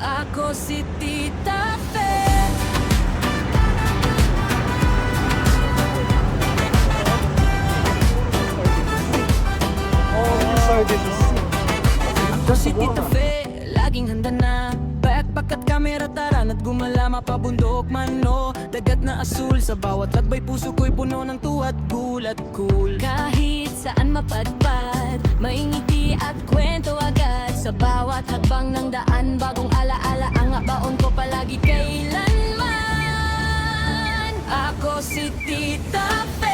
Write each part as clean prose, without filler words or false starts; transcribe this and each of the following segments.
Ako si Tita Fe. Ako si Tita Fe, laging handa na. Backpack at kamera, taran at gumala, mapabundok man no. Dagat na asul, sa bawat lagbay puso ko'y puno ng tuwat, gulat cool. Kahit saan mapadpad, maingiti at kwento agad. Sa bawat hakbang ng daan, bagong alaala ang baon ko palagi kailanman. Ako si Tita Fe.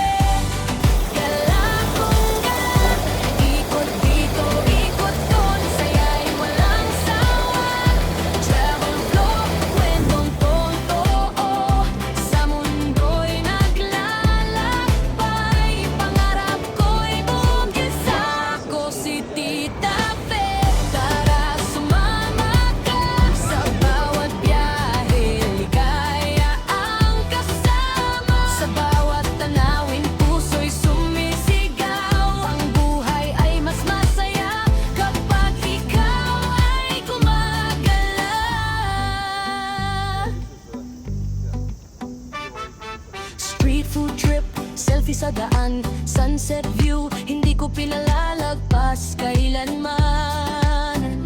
Food trip, selfie sa daan, sunset view, hindi ko pinalalagpas kailanman.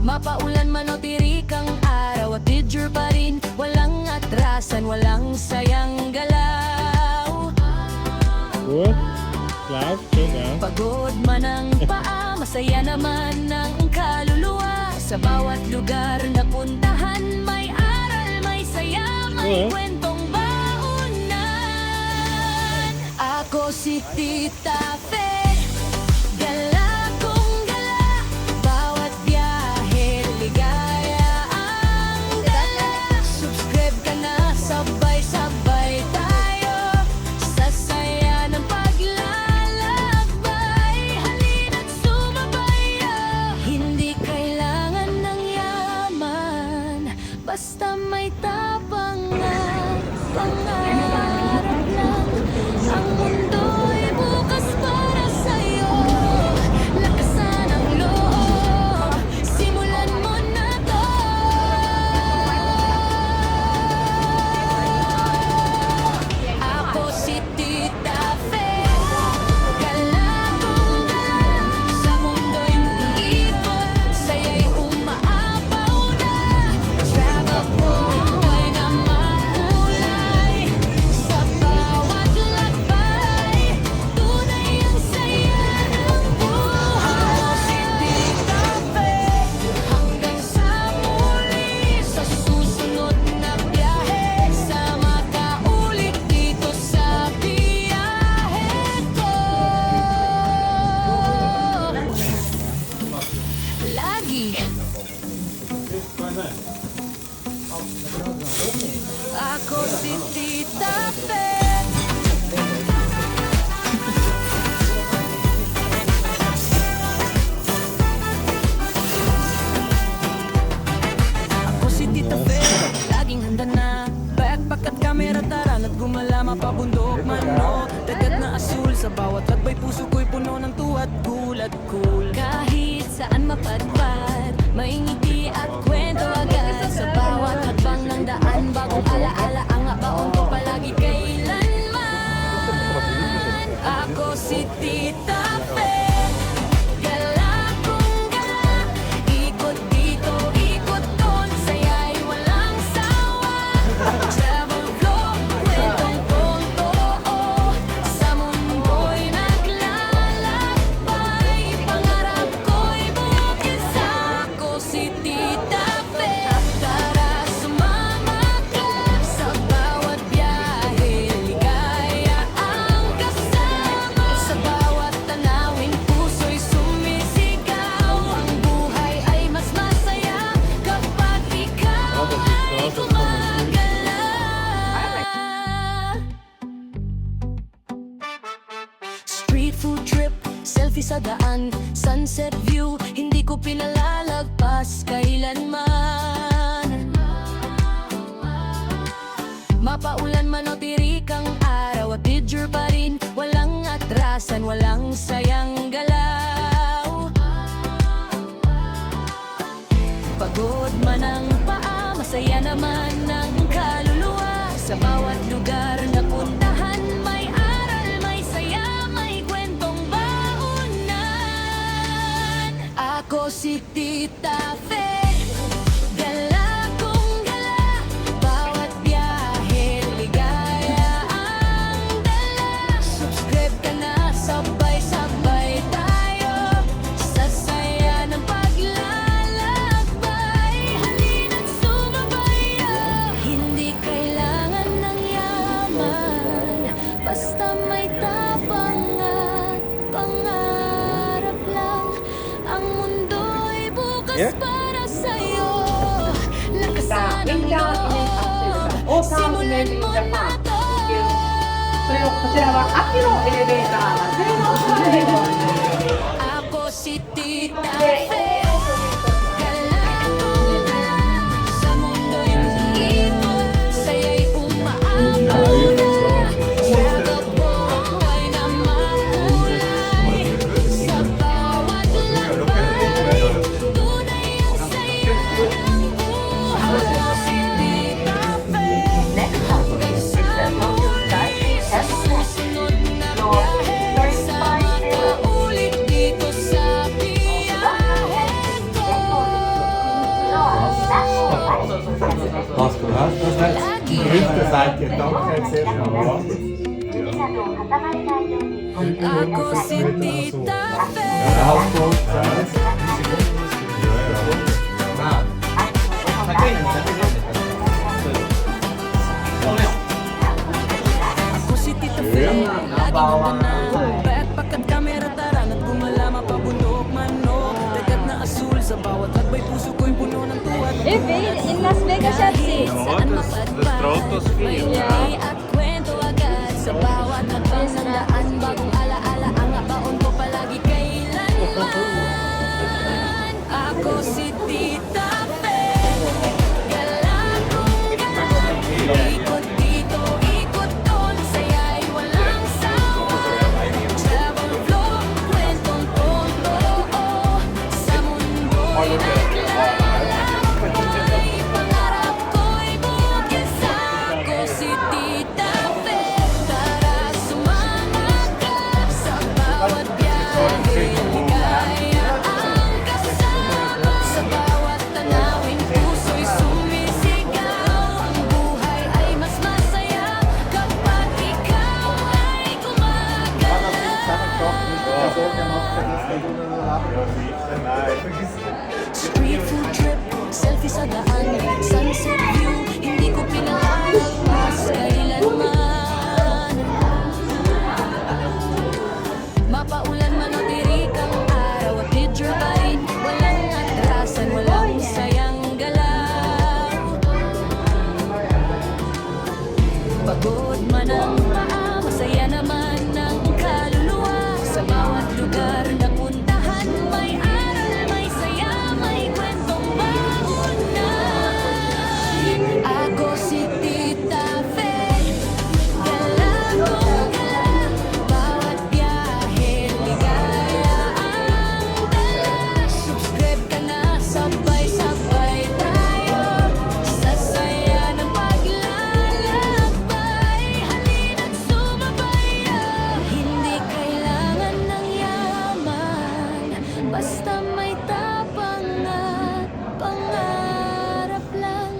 Mapaulan man o tirikang araw at picture pa rin, walang atrasan, walang sayang galaw. Good. Clap. Pagod man ang paa, masaya naman ang kaluluwa. Sa bawat lugar na puntahan, may aral, may saya, may kwentong baunan. Ako si Tita Fe. Gala kong gala, bawat biyahe, ligaya ang dala. Subscribe ka na, sabay-sabay tayo sa saya ng paglalakbay. Halina't sumabayo, hindi kailangan ng yaman, basta may tapang at pangarap lang. Ang mundo'y bukas para sa'yo, lakasan ang loob, simulan mo na to. Ako si Tita Fe. Gala kong gala, sa mundo'y umiikot, saya'y umaapaw na. Travel po ay na makulay, sa bawat lakbay, tunay ang saya ng buhay. Ako si Tita Fe. Hanggang sa muli, sa susunod na biyahe, sa makaulit dito sa biyahe ko. Lagi ako si Tita Fe. Ako si Tita Fe, laging handa na. Backpack at kamera, taran at gumala, mapabundok man no. Dagat na asul, sa bawat lagbay puso ko'y puno ng tuwat, gulat cool. Kahit saan mapadpad, maingiti at kwento agad. Sa bawat hakbang ng daan, bagong alaala ang baon ko palagi kailanman. Ako si Tita Fe. Gala kong gala, ikot dito, ikot doon, saya'y walang sawa. Travel vlog, kwentong totoo, sa mundo'y naglalakbay. Pangarap ko'y bukis. Ako si Tita Fe. Tara, sumama ka sa bawat biyahe, ligaya ang kasama. Sa bawat tanawin, puso'y sumisigaw. Ang buhay ay mas masaya kapag ikaw ay gumagala. Street food trip, selfie sa daan, sunset view, hindi ko pinalalagpas kailanman. Mapaulan man o tirikang araw at picture pa rin, walang atrasan, walang sayang galaw. Masaya naman ang kaluluwa. Sa bawat lugar na puntahan, may aral, may saya, may kwentong baunan. Ako si Tita Fe, gala kong gala. Bawat biyahe, ligaya ang dala. Subscribe ka na, sabay-sabay tayo sa saya ng paglalakbay. Halina't sumabayo. Hindi kailangan ng yaman, basta may tapang at pangarap lang. Ang mundo'y bukas Yeah. para sa'yo. Lakasan ang loob, simulan mo na to. それをこちらは秋のエレベーターが性能される Ako si Tita Fe, galakong gala. Sa mundo'y umiikot, saya'y umaabot na. Travel buhay na makulay. Sa bawat lakbay, tunay ang saya ng buhay. Ako si Tita Fe, Next stop is the Tokyo Sky Express. susunod na biyahe. Sama ka ulit dito sa biyahe ko. Hast du das? Das heißt, die rechte Seite, da kann sehr schnell raus. Ako si Tita Fe. Der Hauptgrund ist, Ako si Tita Fe. Laging handa na. Backpack at kamera, tara na't gumala. Mapabundok man o dagat na asul. Sa bawat lakbay, puso ko'y puno ng tuwa. In Las Vegas siya sis. Saan mapadpad, may at kwento agad. Sa bawat hakbang sandaan, bagong alaala. Ang abaon ko palagi kailanman. Ako si Tita Fe, galakong gala. Ikot dito, ikot doon, saya'y walang sawa. Travel vlog, kwentong totoo. Sa mundo'y naglalakbay, pangarap ko'y bukis. Ako si Tita Fe, tara sumama ka. Sa bawat biyahe, ligaya ang kasama. Sa bawat tanawin, puso'y sumisigaw. Ang buhay ay mas masaya kapag ikaw ay gumagalaw. Street food trip, selfie sa daan, sunset view, hindi ko pinahalagpas kailanman. Mapaulan man o tirik ang araw at picture pa rin, walang atrasan, walang sayang galaw. Pagod man ang paa, masaya naman ang kaluluwa. Sa bawat lugar na puntahan, may aral, may saya, may kwentong baunan. Ako si Tita Fe, galakong gala. Bawat biyahe, ligaya ang dala. Subscribe ka na, sabay-sabay tayo sa saya ng paglalakbay. Halina't sumabayo. Hindi kailangan ng yaman, basta may tapang at pangarap lang.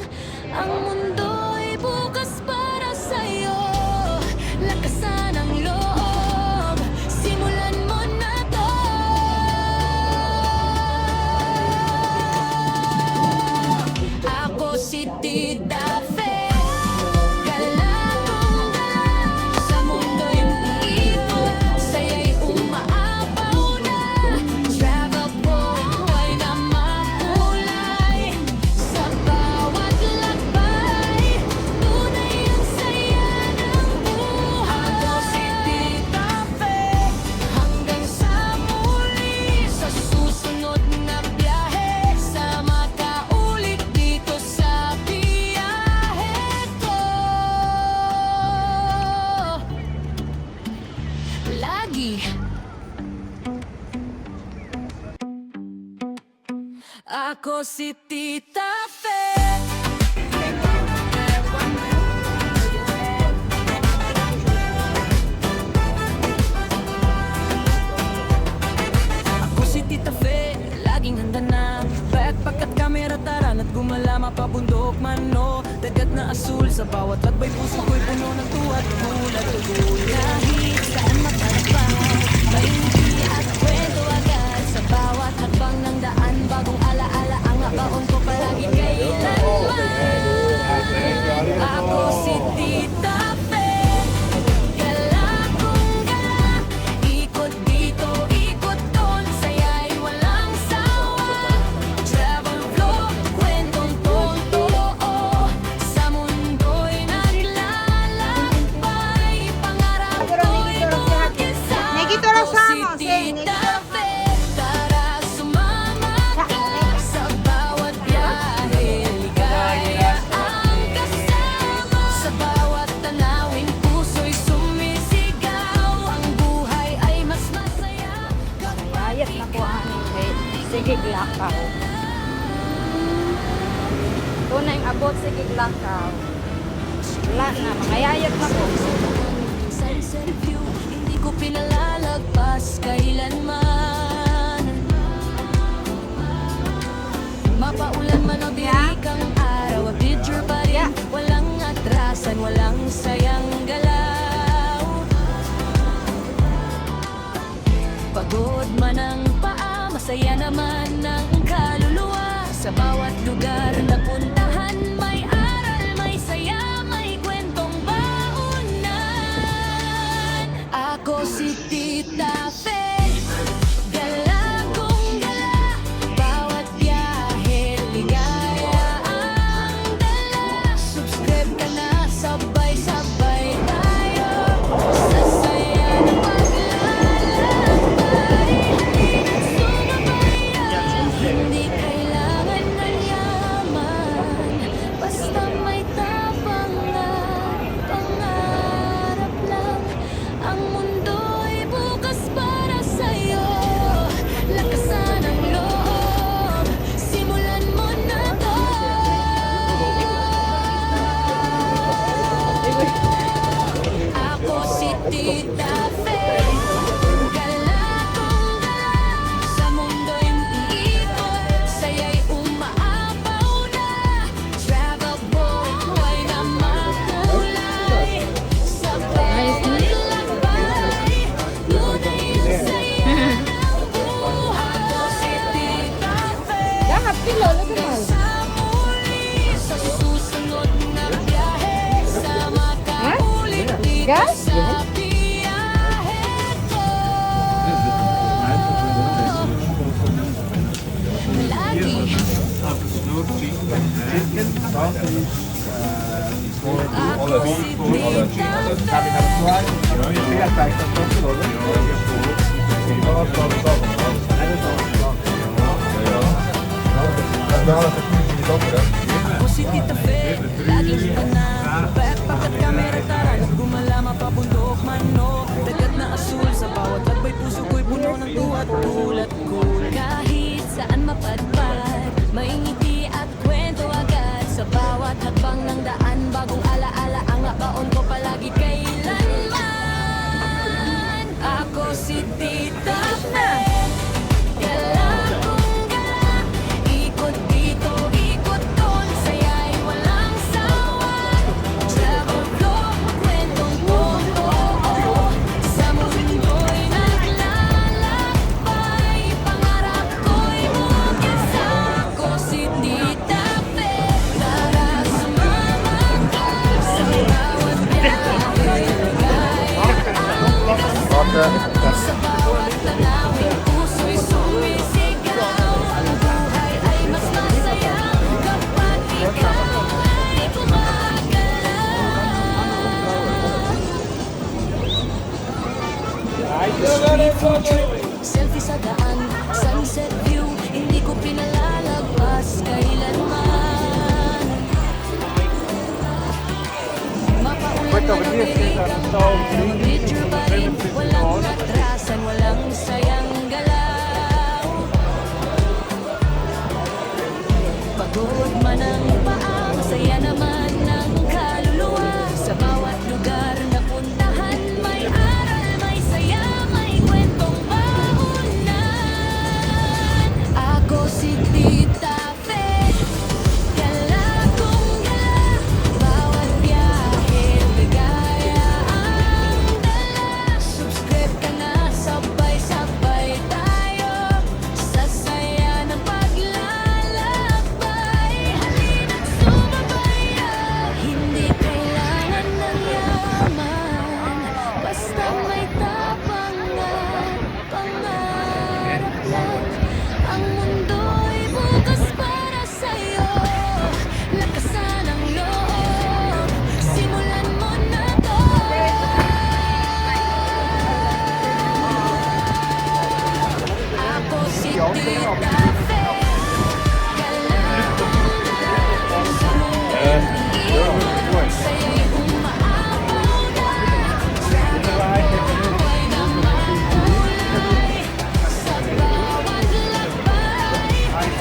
Ang mundo'y bukas para sa'yo. Lakasan ang loob, simulan mo na to. Ako si Tita Fe, galakong gala. Sa mundo'y umiikot, saya'y umaapaw na. Travel buhay na makulay. Sa bawat lakbay, tunay ang saya ng buhay. Ako si Tita Fe, hanggang sa muli. Sa susunod na biyahe, sama ka ulit dito sa biyahe ko. Lagi ako si Tita Fe. mapabundok man no. Dagat na asul sa bawat lagbay, puso ko'y puno ng tuwa at gulat. Kahit saan mapadpad, may hindi at kwento agad. Sa bawat hakbang ng daan, bagong alaala ang abaon ko palagi kailanman. Ako si Tita Fe, gala kong gala, ikot dito, ikot doon, saya'y walang sawa. Travel vlog, kwentong totoo, sa mundo'y naglalakbay. Pangarap ko'y mag-isa, ako si Tita Fe. Tara sumama ka sa bawat biyahe, ligaya ang kasama. Sa bawat tanawin, puso'y sumisigaw, ang buhay ay mas masaya kapag Ayat na po aning rate. Sige, lakaw. Ito na yung abot, sige, lakaw. Wala na, mangayayat na po. sunset view, hindi ko pinalalagpas kailanman. Mapaulan man o dirikang araw, a picture pa rin, walang atrasan, walang sayang galaw. Pagod man ang paa, masaya naman ang kaluluwa. Sa bawat lugar na puntahan, may aral, may saya, may kwentong baunan. Ako si Tita Fe, gala kong gala, bawat biyahe, ligaya ang dala. Subscribe ka na, sabay-sabay tayo, sa saya ng paglalakbay. Hindi sumabayan, hindi kailangan ng yaman, basta may tapang at pangarap lang. Ang mundo'y bukas para sa'yo, lakasan ang loob, simulan mo na to. Ako si Tita Fe, gala kong gala, sa mundo'y iikot, saya'y umaapaw na. Travel boat, buhay na makulay, sa bawat lakbay, tunay ang saya ng buhay. Ako si Tita Fe, sa muli, sa susunod na biyahe, sama ka ulit dito sa biyahe ko. Lagi ako si Tita Fe. Ako si Tita Fe, laging ka na. Backpack at camera, tara at gumala, mapabundok man no. Dagat na asul, sa bawat lagbay, puso ko'y puno ng tuwa at gulat ko. Kahit saan mapadpad, may ngiti at kwento agad. Sa bawat hakbang ng daan, bagong alaala ang abaon ko palagi kailanman. Ako si Tita Fe, gala kong gala, ikot dito, ikot doon, saya'y walang sawa. Travel vlog, kwentong totoo, sa mundo'y naglalakbay. Pangarap ko'y mag-isa, ako si Tita Fe. Tara sumama ka sa bawat biyahe,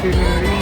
Itinerary